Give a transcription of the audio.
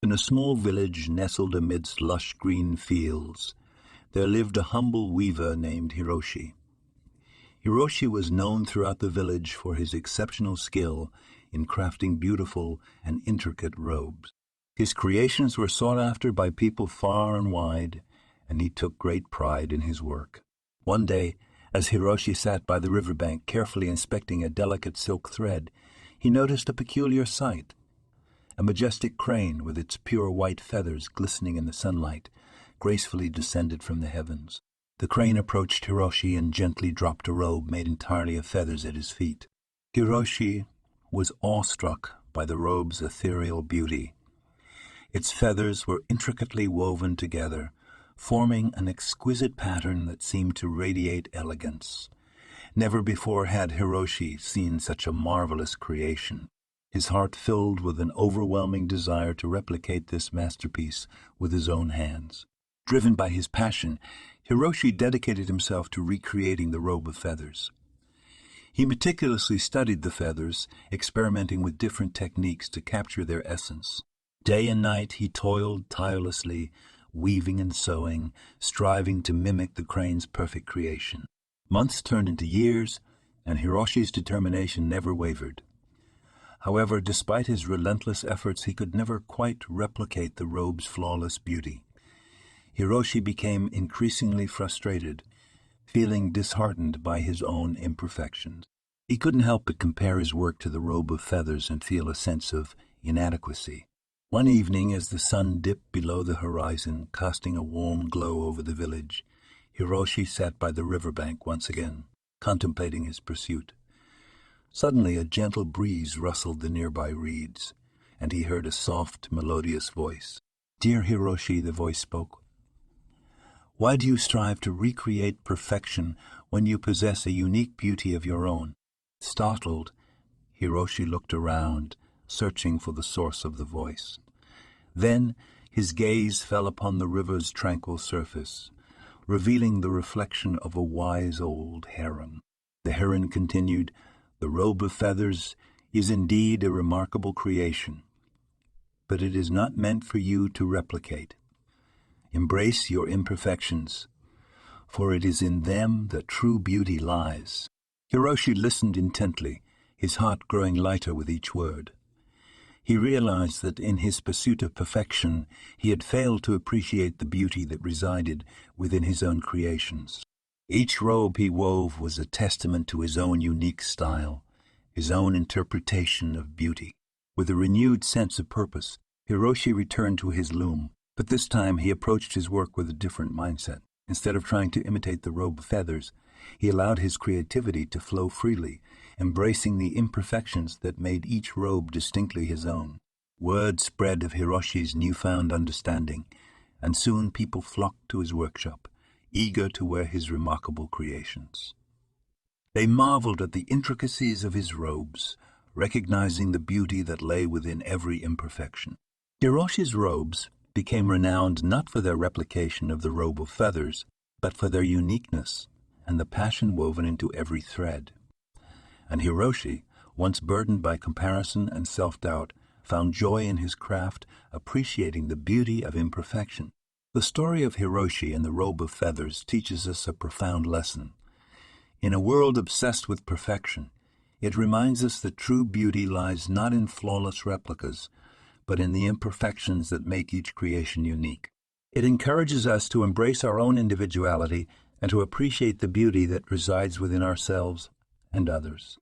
In a small village nestled amidst lush green fields, there lived a humble weaver named Hiroshi. Hiroshi was known throughout the village for his exceptional skill in crafting beautiful and intricate robes. His creations were sought after by people far and wide, and he took great pride in his work. One day, as Hiroshi sat by the riverbank carefully inspecting a delicate silk thread, he noticed a peculiar sight. A majestic crane with its pure white feathers glistening in the sunlight gracefully descended from the heavens. The crane approached Hiroshi and gently dropped a robe made entirely of feathers at his feet. Hiroshi was awestruck by the robe's ethereal beauty. Its feathers were intricately woven together, forming an exquisite pattern that seemed to radiate elegance. Never before had Hiroshi seen such a marvelous creation. His heart filled with an overwhelming desire to replicate this masterpiece with his own hands. Driven by his passion, Hiroshi dedicated himself to recreating the Robe of Feathers. He meticulously studied the feathers, experimenting with different techniques to capture their essence. Day and night he toiled tirelessly, weaving and sewing, striving to mimic the crane's perfect creation. Months turned into years, and Hiroshi's determination never wavered. However, despite his relentless efforts, he could never quite replicate the robe's flawless beauty. Hiroshi became increasingly frustrated, feeling disheartened by his own imperfections. He couldn't help but compare his work to the Robe of Feathers and feel a sense of inadequacy. One evening, as the sun dipped below the horizon, casting a warm glow over the village, Hiroshi sat by the riverbank once again, contemplating his pursuit. Suddenly a gentle breeze rustled the nearby reeds, and he heard a soft, melodious voice. "Dear Hiroshi," the voice spoke, "why do you strive to recreate perfection when you possess a unique beauty of your own?" Startled, Hiroshi looked around, searching for the source of the voice. Then his gaze fell upon the river's tranquil surface, revealing the reflection of a wise old heron. The heron continued, "The Robe of Feathers is indeed a remarkable creation, but it is not meant for you to replicate. Embrace your imperfections, for it is in them that true beauty lies." Hiroshi listened intently, his heart growing lighter with each word. He realized that in his pursuit of perfection, he had failed to appreciate the beauty that resided within his own creations. Each robe he wove was a testament to his own unique style, his own interpretation of beauty. With a renewed sense of purpose, Hiroshi returned to his loom, but this time he approached his work with a different mindset. Instead of trying to imitate the Robe of Feathers, he allowed his creativity to flow freely, embracing the imperfections that made each robe distinctly his own. Word spread of Hiroshi's newfound understanding, and soon people flocked to his workshop, eager to wear his remarkable creations. They marveled at the intricacies of his robes, recognizing the beauty that lay within every imperfection. Hiroshi's robes became renowned not for their replication of the Robe of Feathers, but for their uniqueness and the passion woven into every thread. And Hiroshi, once burdened by comparison and self-doubt, found joy in his craft, appreciating the beauty of imperfection. The story of Hiroshi and the Robe of Feathers teaches us a profound lesson. In a world obsessed with perfection, it reminds us that true beauty lies not in flawless replicas, but in the imperfections that make each creation unique. It encourages us to embrace our own individuality and to appreciate the beauty that resides within ourselves and others.